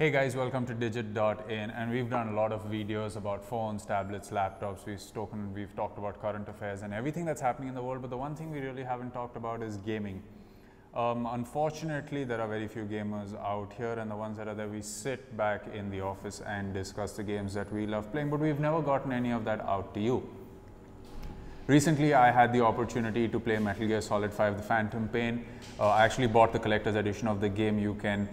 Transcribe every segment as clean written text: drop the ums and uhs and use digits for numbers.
Hey guys, welcome to digit.in, and we've done a lot of videos about phones, tablets, laptops. We've talked about current affairs and everything that's happening in the world, but the one thing we really haven't talked about is gaming. Unfortunately, there are very few gamers out here, and the ones that are there, we sit back in the office and discuss the games that we love playing, but we've never gotten any of that out to you. Recently, I had the opportunity to play Metal Gear Solid 5 The Phantom Pain. I actually bought the collector's edition of the game. You can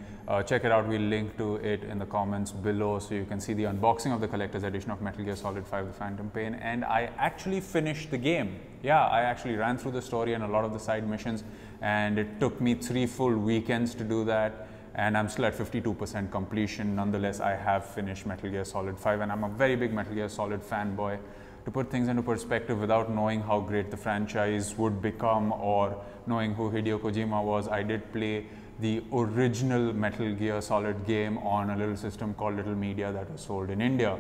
check it out. We'll link to it in the comments below so you can see the unboxing of the collector's edition of Metal Gear Solid 5 The Phantom Pain. And I actually finished the game. Yeah, I actually ran through the story and a lot of the side missions, and it took me 3 full weekends to do that. And I'm still at 52% completion. Nonetheless, I have finished Metal Gear Solid 5, and I'm a very big Metal Gear Solid fanboy. To put things into perspective, without knowing how great the franchise would become or knowing who Hideo Kojima was, I did play the original Metal Gear Solid game on a little system called Little Media that was sold in India.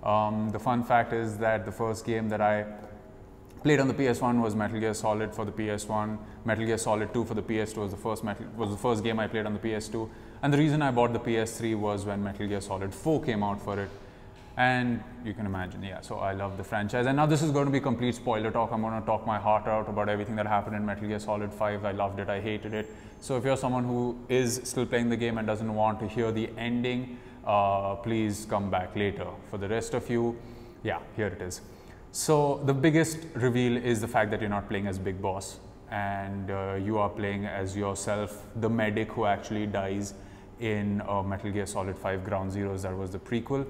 The fun fact is that the first game that I played on the PS1 was Metal Gear Solid for the PS1. Metal Gear Solid 2 for the PS2 was the first game I played on the PS2. And the reason I bought the PS3 was when Metal Gear Solid 4 came out for it. And you can imagine, yeah, so I love the franchise. And now this is going to be complete spoiler talk. I'm going to talk my heart out about everything that happened in Metal Gear Solid 5. I loved it, I hated it. So if you're someone who is still playing the game and doesn't want to hear the ending, please come back later. For the rest of you, yeah, here it is. So the biggest reveal is the fact that you're not playing as Big Boss, and you are playing as yourself, the medic who actually dies in Metal Gear Solid 5 Ground Zeroes. That was the prequel.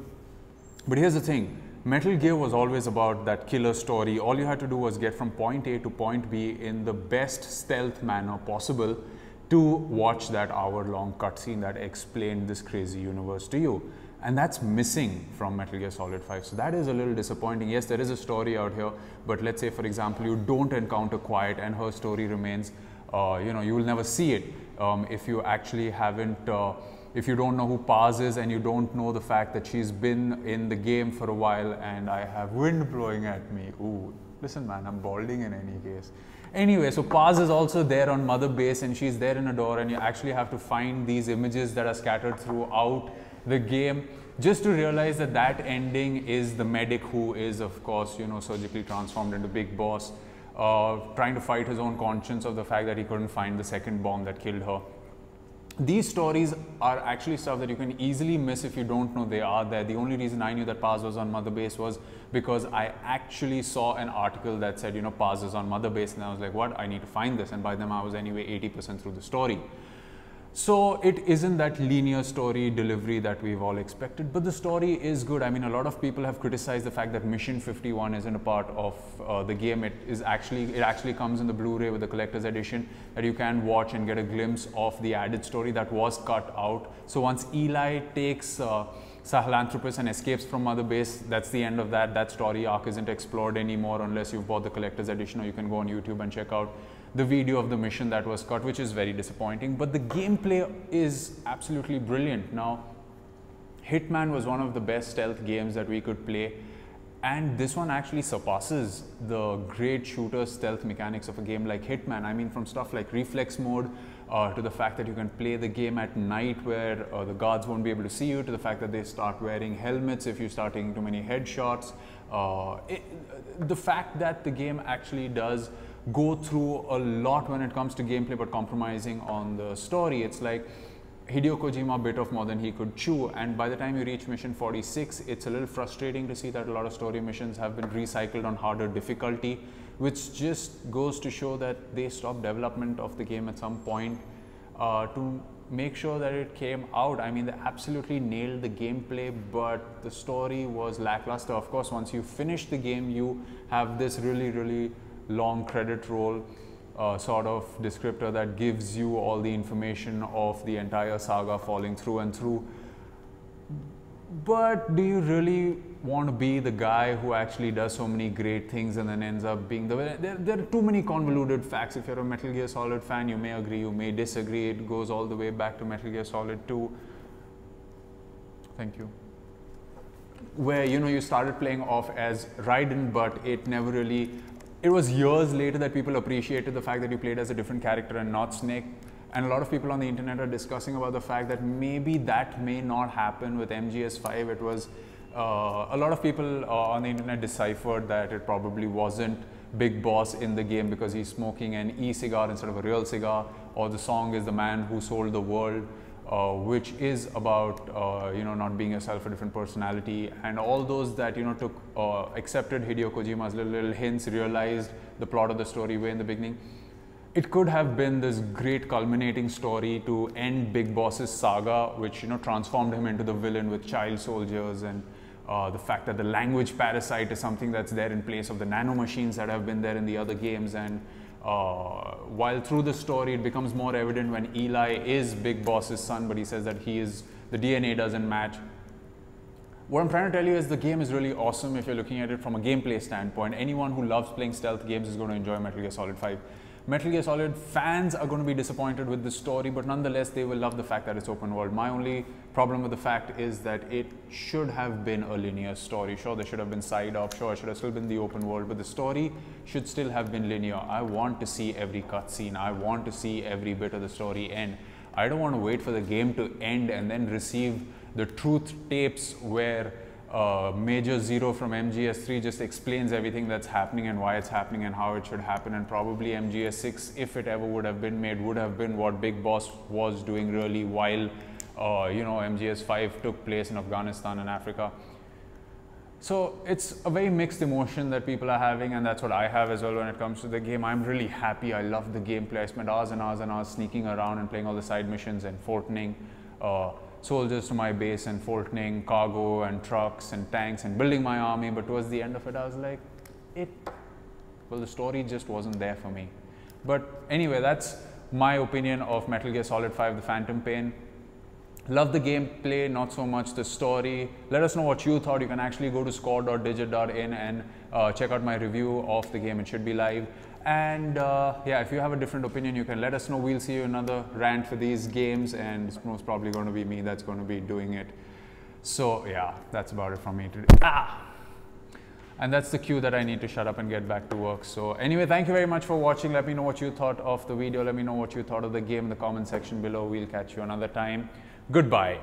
But here's the thing, Metal Gear was always about that killer story. All you had to do was get from point A to point B in the best stealth manner possible to watch that hour-long cutscene that explained this crazy universe to you. And that's missing from Metal Gear Solid 5. So that is a little disappointing. Yes, there is a story out here, but let's say, for example, you don't encounter Quiet and her story remains, you will never see it if you actually haven't if you don't know who Paz is and you don't know the fact that she's been in the game for a while. And I have wind blowing at me. Ooh, listen man, I'm balding in any case. Anyway, so Paz is also there on Mother Base, and she's there in a door, and you actually have to find these images that are scattered throughout the game just to realize that that ending is the medic who is, of course, surgically transformed into Big Boss, trying to fight his own conscience of the fact that he couldn't find the second bomb that killed her. These stories are actually stuff that you can easily miss if you don't know they are there. The only reason I knew that Paz was on Mother Base was because I actually saw an article that said, Paz is on Mother Base, and I was like, what? I need to find this. And by then I was anyway 80% through the story. So it isn't that linear story delivery that we've all expected, but the story is good. I mean, a lot of people have criticized the fact that Mission 51 isn't a part of the game. It actually comes in the Blu-ray with the collector's edition that you can watch and get a glimpse of the added story that was cut out. So once Eli takes Sahelanthropus and escapes from Mother Base, that's the end of that. That story arc isn't explored anymore unless you've bought the collector's edition, or you can go on YouTube and check out the video of the mission that was cut, which is very disappointing. But the gameplay is absolutely brilliant. Now, Hitman was one of the best stealth games that we could play, and this one actually surpasses the great shooter stealth mechanics of a game like Hitman. I mean, from stuff like reflex mode to the fact that you can play the game at night where the guards won't be able to see you, to the fact that they start wearing helmets if you start taking too many headshots. The fact that the game actually does go through a lot when it comes to gameplay, but compromising on the story. It's like Hideo Kojima bit off more than he could chew, and by the time you reach mission 46, it's a little frustrating to see that a lot of story missions have been recycled on harder difficulty, which just goes to show that they stopped development of the game at some point to make sure that it came out. I mean, they absolutely nailed the gameplay, but the story was lackluster. Of course, once you finish the game, you have this really long credit roll sort of descriptor that gives you all the information of the entire saga falling through and through. But do you really want to be the guy who actually does so many great things and then ends up being the villain? There are too many convoluted facts. If you're a Metal Gear Solid fan, you may agree, you may disagree. It goes all the way back to Metal Gear Solid 2. Thank you. Where, you started playing off as Raiden, but it never really... It was years later that people appreciated the fact that you played as a different character and not Snake. And a lot of people on the internet are discussing about the fact that maybe that may not happen with MGS5. It was, a lot of people on the internet deciphered that it probably wasn't Big Boss in the game because he's smoking an e-cigar instead of a real cigar, or the song is The Man Who Sold the World, which is about, not being yourself, a different personality, and all those that, took, accepted Hideo Kojima's little hints, realized the plot of the story way in the beginning. It could have been this great culminating story to end Big Boss's saga, which transformed him into the villain with child soldiers, and the fact that the language parasite is something that's there in place of the nanomachines that have been there in the other games. And while through the story it becomes more evident when Eli is Big Boss's son, but he says that the DNA doesn't match. What I'm trying to tell you is the game is really awesome if you're looking at it from a gameplay standpoint. Anyone who loves playing stealth games is going to enjoy Metal Gear Solid 5. Metal Gear Solid fans are going to be disappointed with the story, but nonetheless they will love the fact that it's open world. My only problem with the fact is that it should have been a linear story. Sure, there should have been side op, sure, it should have still been the open world, but the story should still have been linear. I want to see every cutscene. I want to see every bit of the story end. I don't want to wait for the game to end and then receive the truth tapes where Major Zero from MGS3 just explains everything that's happening and why it's happening and how it should happen. And probably MGS6, if it ever would have been made, would have been what Big Boss was doing really, while MGS5 took place in Afghanistan and Africa. So it's a very mixed emotion that people are having, and that's what I have as well when it comes to the game. I'm really happy. I love the gameplay. I spent hours and hours and hours sneaking around and playing all the side missions and fortning soldiers to my base and fortning cargo and trucks and tanks and building my army. But towards the end of it, I was like, the story just wasn't there for me. But anyway, that's my opinion of Metal Gear Solid 5, The Phantom Pain. Love the gameplay, not so much the story. Let us know what you thought. You can actually go to score.digit.in and check out my review of the game. It should be live. And yeah, if you have a different opinion, you can let us know. We'll see you another rant for these games, and it's most probably going to be me that's going to be doing it. So yeah, that's about it from me today. And that's the cue that I need to shut up and get back to work. So anyway, thank you very much for watching. Let me know what you thought of the video. Let me know what you thought of the game in the comment section below. We'll catch you another time. Goodbye.